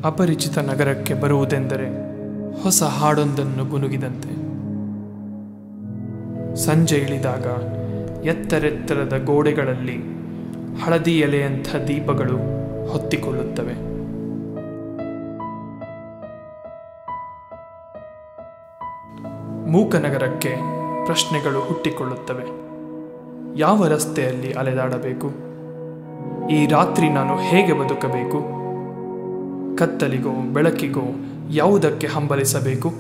ಅಪರಿಚಿತ ನಗರಕ್ಕೆ ಬರುವುದೆಂದರೆ ಹೊಸ ಹಾಡೊಂದನ್ನು ಗುನುಗಿದಂತೆ. ಸಂಜೆ ಇಳಿದಾಗ ಎತ್ತರೆತ್ತರದ ಗೋಡೆಗಳಲ್ಲಿ ಹಳದಿ ಎಲೆಯಂಥ ದೀಪಗಳು ಹೊತ್ತಿಕೊಳ್ಳುತ್ತವೆ. ಮೂಕ ನಗರಕ್ಕೆ ಪ್ರಶ್ನೆಗಳು ಹುಟ್ಟಿಕೊಳ್ಳುತ್ತವೆ. ಯಾವ ರಸ್ತೆಯಲ್ಲಿ ಅಲೆದಾಡಬೇಕು? ಈ ರಾತ್ರಿ ನಾನು ಹೇಗೆ ಬದುಕಬೇಕು? ಕತ್ತಲಿಗೋ ಬೆಳಕಿಗೋ ಯಾವುದಕ್ಕೆ ಹಂಬಲಿಸಬೇಕು?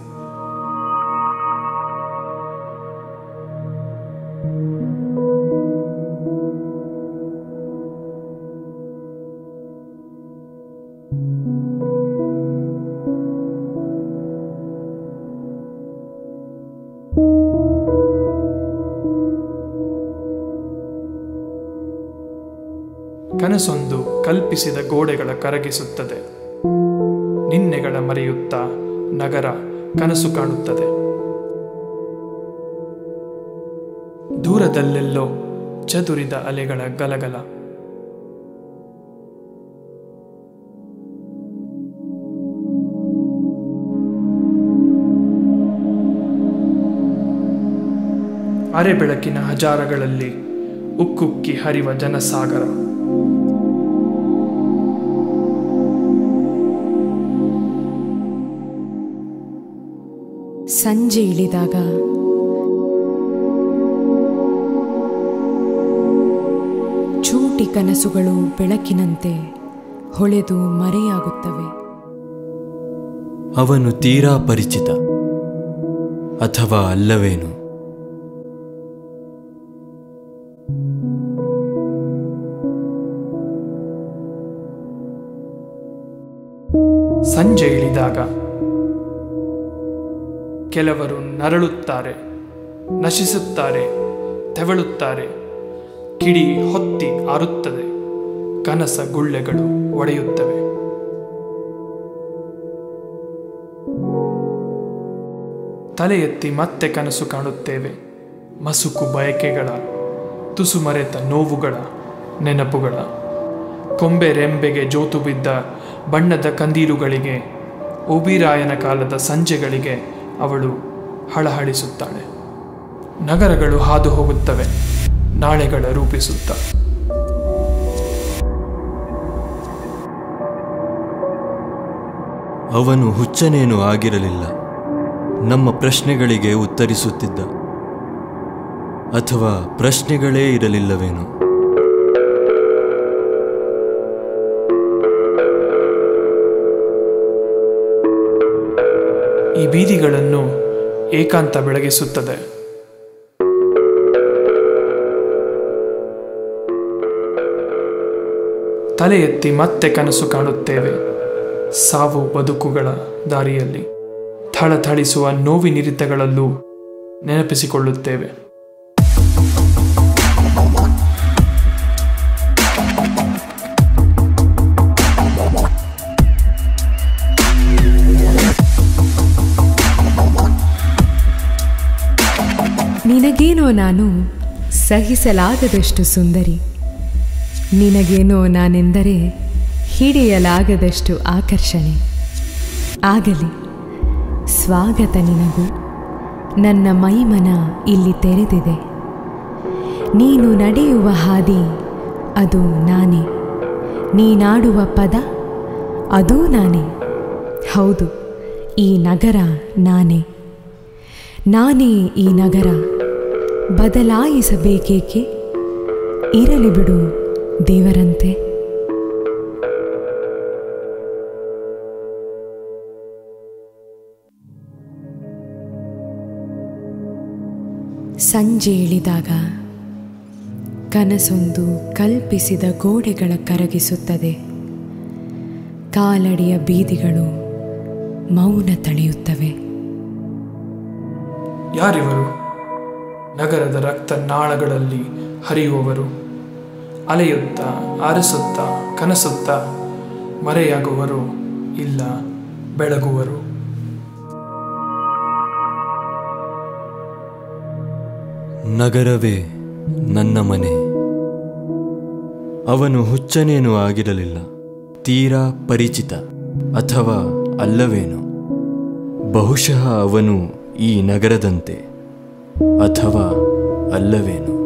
ಕನಸೊಂದು ಕಲ್ಪಿಸಿದ ಗೋಡೆಗಳ ಕರಗಿಸುತ್ತದೆ. ನಿನ್ನೆಗಳ ಮರೆಯುತ್ತಾ ನಗರ ಕನಸು ಕಾಣುತ್ತದೆ. ದೂರದಲ್ಲೆಲ್ಲೋ ಚದುರಿದ ಅಲೆಗಳ ಗಲಗಲ. ಅರೆ ಬೆಳಕಿನ ಹಜಾರಗಳಲ್ಲಿ ಉಕ್ಕುಕ್ಕಿ ಹರಿವ ಜನಸಾಗರ. ಸಂಜೆ ಇಳಿದಾಗ ಚೂಟಿ ಕನಸುಗಳು ಬೆಳಕಿನಂತೆ ಹೊಳೆದು ಮರೆಯಾಗುತ್ತವೆ. ಅವನು ತೀರಾ ಪರಿಚಿತ ಅಥವಾ ಅಲ್ಲವೇನು? ಸಂಜೆ ಇಳಿದಾಗ ಕೆಲವರು ನರಳುತ್ತಾರೆ, ನಶಿಸುತ್ತಾರೆ, ತೆವಳುತ್ತಾರೆ. ಕಿಡಿ ಹೊತ್ತಿ ಆರುತ್ತದೆ. ಕನಸ ಗುಳ್ಳೆಗಳು ಒಡೆಯುತ್ತವೆ. ತಲೆ ಎತ್ತಿ ಮತ್ತೆ ಕನಸು ಕಾಣುತ್ತೇವೆ. ಮಸುಕು ಬಯಕೆಗಳ, ತುಸು ಮರೆತ ನೋವುಗಳ, ನೆನಪುಗಳ. ಕೊಂಬೆ ರೆಂಬೆಗೆ ಜೋತು ಬಿದ್ದ ಬಣ್ಣದ ಕಂದೀಲುಗಳಿಗೆ, ಓಬಿರಾಯನ ಕಾಲದ ಸಂಜೆಗಳಿಗೆ ಅವಳು ಹಳಹಳಿಸುತ್ತಾಳೆ. ನಗರಗಳು ಹಾದು ಹೋಗುತ್ತವೆ, ನಾಳೆಗಳ ರೂಪಿಸುತ್ತ. ಅವನು ಹುಚ್ಚನೇನೂ ಆಗಿರಲಿಲ್ಲ. ನಮ್ಮ ಪ್ರಶ್ನೆಗಳಿಗೆ ಉತ್ತರಿಸುತ್ತಿದ್ದ. ಅಥವಾ ಪ್ರಶ್ನೆಗಳೇ ಇರಲಿಲ್ಲವೇನೋ? ಈ ಬೀದಿಗಳನ್ನು ಏಕಾಂತ ಬೆಳಗಿಸುತ್ತದೆ. ತಲೆ ಎತ್ತಿ ಮತ್ತೆ ಕನಸು ಕಾಣುತ್ತೇವೆ. ಸಾವು ಬದುಕುಗಳ ದಾರಿಯಲ್ಲಿ ಥಳಥಳಿಸುವ ನೋವಿನಿರಿತಗಳಲ್ಲೂ ನೆನಪಿಸಿಕೊಳ್ಳುತ್ತೇವೆ. ನಿನಗೇನೋ ನಾನು ಸಹಿಸಲಾಗದಷ್ಟು ಸುಂದರಿ, ನಿನಗೇನೋ ನಾನೆಂದರೆ ಹಿಡಿಯಲಾಗದಷ್ಟು ಆಕರ್ಷಣೆ. ಆಗಲಿ ಸ್ವಾಗತ ನಿನಗೂ. ನನ್ನ ಮೈಮನ ಇಲ್ಲಿ ತೆರೆದಿದೆ. ನೀನು ನಡೆಯುವ ಹಾದಿ ಅದು ನಾನೇ, ನೀನಾಡುವ ಪದ ಅದೂ ನಾನೇ. ಹೌದು, ಈ ನಗರ ನಾನೇ. ನಾನೇ ಈ ನಗರ. ಬದಲಾಯಿಸಬೇಕೇಕೆ? ಇರಲಿ ಬಿಡು ದೇವರಂತೆ. ಸಂಜೆ ಇಳಿದಾಗ ಕನಸೊಂದು ಕಲ್ಪಿಸಿದ ಗೋಡೆಗಳ ಕರಗಿಸುತ್ತದೆ. ಕಾಲಡಿಯ ಬೀದಿಗಳು ಮೌನ ತಳೆಯುತ್ತವೆ. ಯಾರಿವರು? ನಗರದ ರಕ್ತ ನಾಳಗಳಲ್ಲಿ ಹರಿಯುವವರು. ಅಲೆಯುತ್ತಾ ಆರಿಸುತ್ತಾ ಕನಸುತ್ತಾ ಮರೆಯಾಗುವರು, ಇಲ್ಲ ಬೆಳಗುವರು. ನಗರವೇ ನನ್ನ ಮನೆ. ಅವನು ಹುಚ್ಚನೇನೂ ಆಗಿರಲಿಲ್ಲ. ತೀರಾ ಪರಿಚಿತ ಅಥವಾ ಅಲ್ಲವೇನೋ? ಬಹುಶಃ ಅವನು ಈ ನಗರದಂತೆ ಅಥವಾ ಅಲ್ಲವೇನೋ?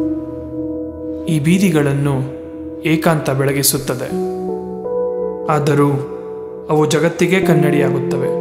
ಈ ಬೀದಿಗಳನ್ನು ಏಕಾಂತ ಬೆಳಗಿಸುತ್ತದೆ, ಆದರೂ ಅವು ಜಗತ್ತಿಗೆ ಕನ್ನಡಿಯಾಗುತ್ತವೆ.